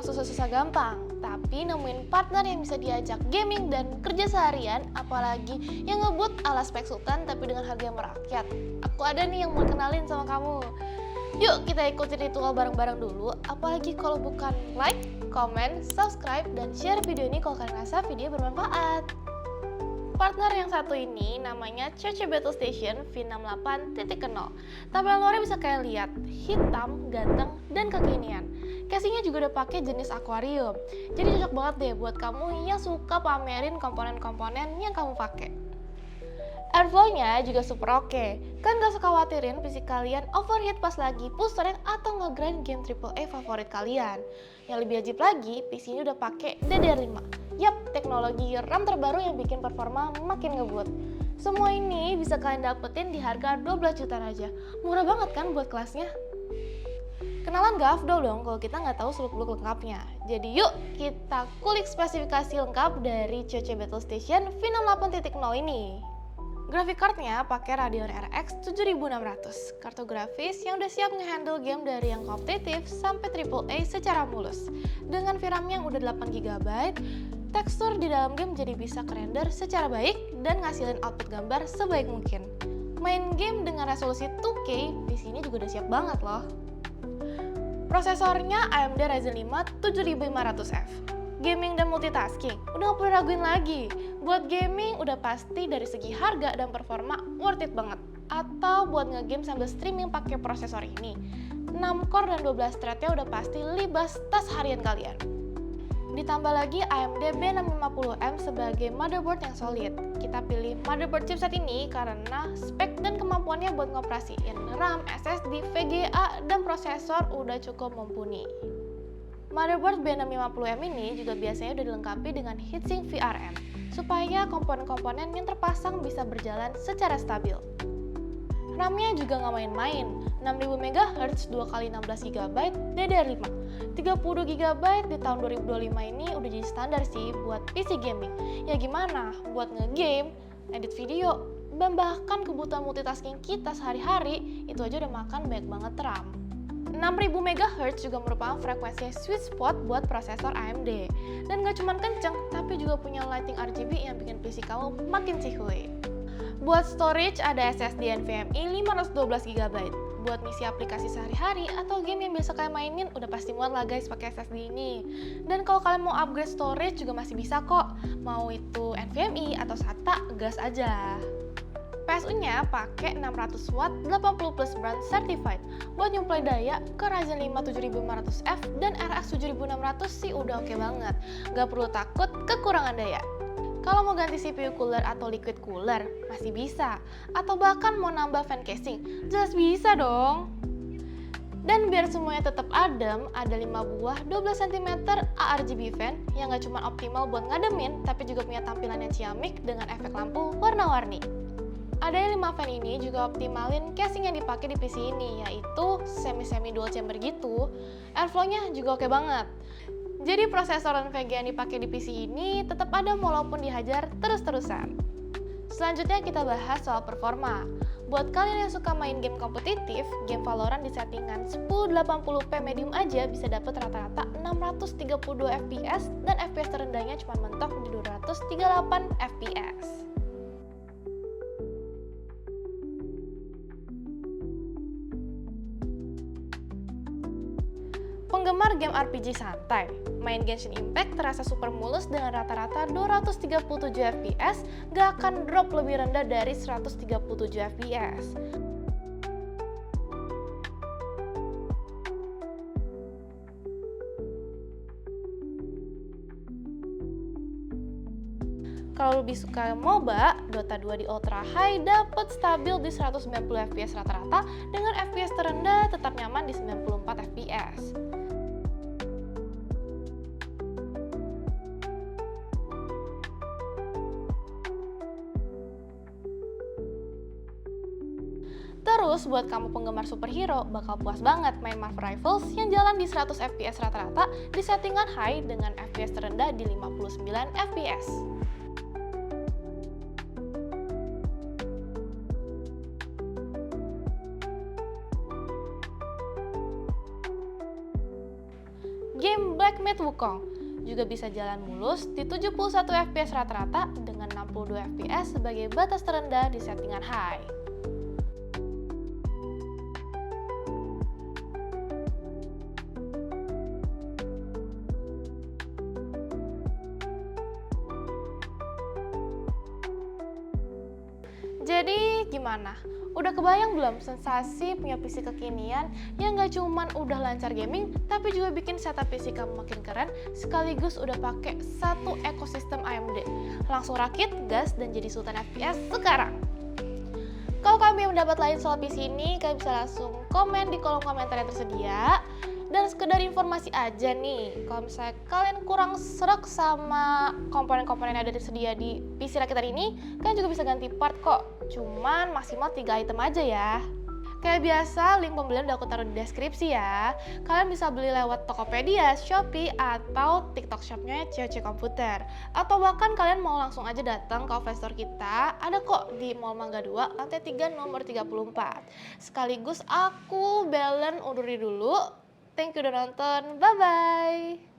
susah-susah gampang, tapi nemuin partner yang bisa diajak gaming dan kerja seharian, apalagi yang ngebut ala spek sultan tapi dengan harga yang merakyat. Aku ada nih yang mau kenalin sama kamu. Yuk kita ikutin ritual bareng-bareng dulu, apalagi kalau bukan like, comment, subscribe, dan share video ini kalau kalian rasa video bermanfaat. Partner yang satu ini namanya CC Battle Station V68.0. Tabel luarnya bisa kalian lihat, hitam, ganteng, dan kekinian. Casingnya juga udah pakai jenis akuarium, jadi cocok banget deh buat kamu yang suka pamerin komponen-komponen yang kamu pakai. Airflow-nya juga super oke. Kan gak usah khawatirin PC kalian overheat pas lagi push rank atau nge-grind game AAA favorit kalian. Yang lebih ajib lagi, PC-nya udah pakai DDR5. Yap, teknologi RAM terbaru yang bikin performa makin ngebut. Semua ini bisa kalian dapetin di harga 12 jutaan aja. Murah banget kan buat kelasnya? Kenalan gak afdol dong kalau kita nggak tahu seluk-beluk lengkapnya. Jadi yuk kita kulik spesifikasi lengkap dari CC Battle Station V68.0 ini. Graphic card-nya pakai Radeon RX 7600, kartu grafis yang udah siap ngehandle game dari yang kompetitif sampai AAA secara mulus. Dengan VRAM yang udah 8GB, tekstur di dalam game jadi bisa kerender secara baik dan ngasilin output gambar sebaik mungkin. Main game dengan resolusi 2K, PC ini juga udah siap banget loh. Prosesornya AMD Ryzen 5 7500F. Gaming dan multitasking, udah gak perlu raguin lagi. Buat gaming udah pasti dari segi harga dan performa worth it banget. Atau buat ngegame sambil streaming pakai prosesor ini, 6 core dan 12 thread-nya udah pasti libas tas harian kalian. Ditambah lagi AMD B650M sebagai motherboard yang solid. Kita pilih motherboard chipset ini karena spek dan kemampuannya buat ngoperasiin RAM, SSD, VGA, dan prosesor udah cukup mumpuni. Motherboard B650M ini juga biasanya udah dilengkapi dengan heatsink VRM, supaya komponen-komponen yang terpasang bisa berjalan secara stabil. RAM-nya juga nggak main-main, 6000 MHz 2x16GB DDR5. 30GB di tahun 2025 ini udah jadi standar sih buat PC gaming. Ya gimana, buat ngegame, edit video, dan bahkan kebutuhan multitasking kita sehari-hari, itu aja udah makan banyak banget RAM. 6000 MHz juga merupakan frekuensi sweet spot buat prosesor AMD. Dan gak cuma kenceng, tapi juga punya lighting RGB yang bikin PC kamu makin cihuy. Buat storage ada SSD NVMe 512GB. Buat ngisi aplikasi sehari-hari atau game yang biasa kalian mainin, udah pasti muat lah guys pakai SSD ini. Dan kalau kalian mau upgrade storage juga masih bisa kok. Mau itu NVMe atau SATA, gas aja. PSU-nya pakai 600 watt 80 plus brand certified buat nyuplai daya ke Ryzen 5 7500F dan RX 7600 sih udah oke banget. Gak perlu takut kekurangan daya. Kalau mau ganti CPU cooler atau liquid cooler, masih bisa. Atau bahkan mau nambah fan casing, jelas bisa dong. Dan biar semuanya tetap adem, ada 5 buah 12 cm ARGB fan yang gak cuma optimal buat ngademin, tapi juga punya tampilan yang ciamik dengan efek lampu warna-warni. Ada 5 fan ini juga optimalin casing yang dipakai di PC ini, yaitu semi-semi dual chamber gitu. Airflow-nya juga oke banget. Jadi prosesor dan VGA yang dipakai di PC ini tetap ada walaupun dihajar terus-terusan. Selanjutnya kita bahas soal performa. Buat kalian yang suka main game kompetitif, game Valorant di settingan 1080p medium aja bisa dapet rata-rata 632 fps dan fps terendahnya cuma mentok di 238 fps. Penggemar game RPG santai, main Genshin Impact terasa super mulus dengan rata-rata 237 fps, gak akan drop lebih rendah dari 137 fps. Kalau lebih suka MOBA, Dota 2 di Ultra High dapat stabil di 190 fps rata-rata dengan fps terendah tetap nyaman di 94 fps. Terus buat kamu penggemar superhero, bakal puas banget main Marvel Rivals yang jalan di 100 fps rata-rata di settingan high dengan fps terendah di 59 fps. Game Black Ultimate Wukong. Juga bisa jalan mulus di 71 fps rata-rata dengan 62 fps sebagai batas terendah di settingan high. Jadi gimana? Udah kebayang belum sensasi punya PC kekinian yang gak cuman udah lancar gaming, tapi juga bikin setup PC kamu makin keren, sekaligus udah pakai satu ekosistem AMD. Langsung rakit, gas, dan jadi sultan FPS sekarang. Kalau kalian mau pendapat lain soal PC ini, kalian bisa langsung komen di kolom komentar yang tersedia. Dan sekedar informasi aja nih, kalau misalnya kalian kurang srek sama komponen-komponen yang ada tersedia di PC rakitan ini, kalian juga bisa ganti part kok. Cuman maksimal 3 item aja ya. Kayak biasa, link pembelian udah aku taruh di deskripsi ya. Kalian bisa beli lewat Tokopedia, Shopee, atau TikTok Shop-nya COC Komputer. Atau bahkan kalian mau langsung aja datang ke offline store kita, ada kok di Mall Mangga 2, lantai 3 nomor 34. Sekaligus aku Belen undur diri dulu. Thank you udah nonton, bye-bye!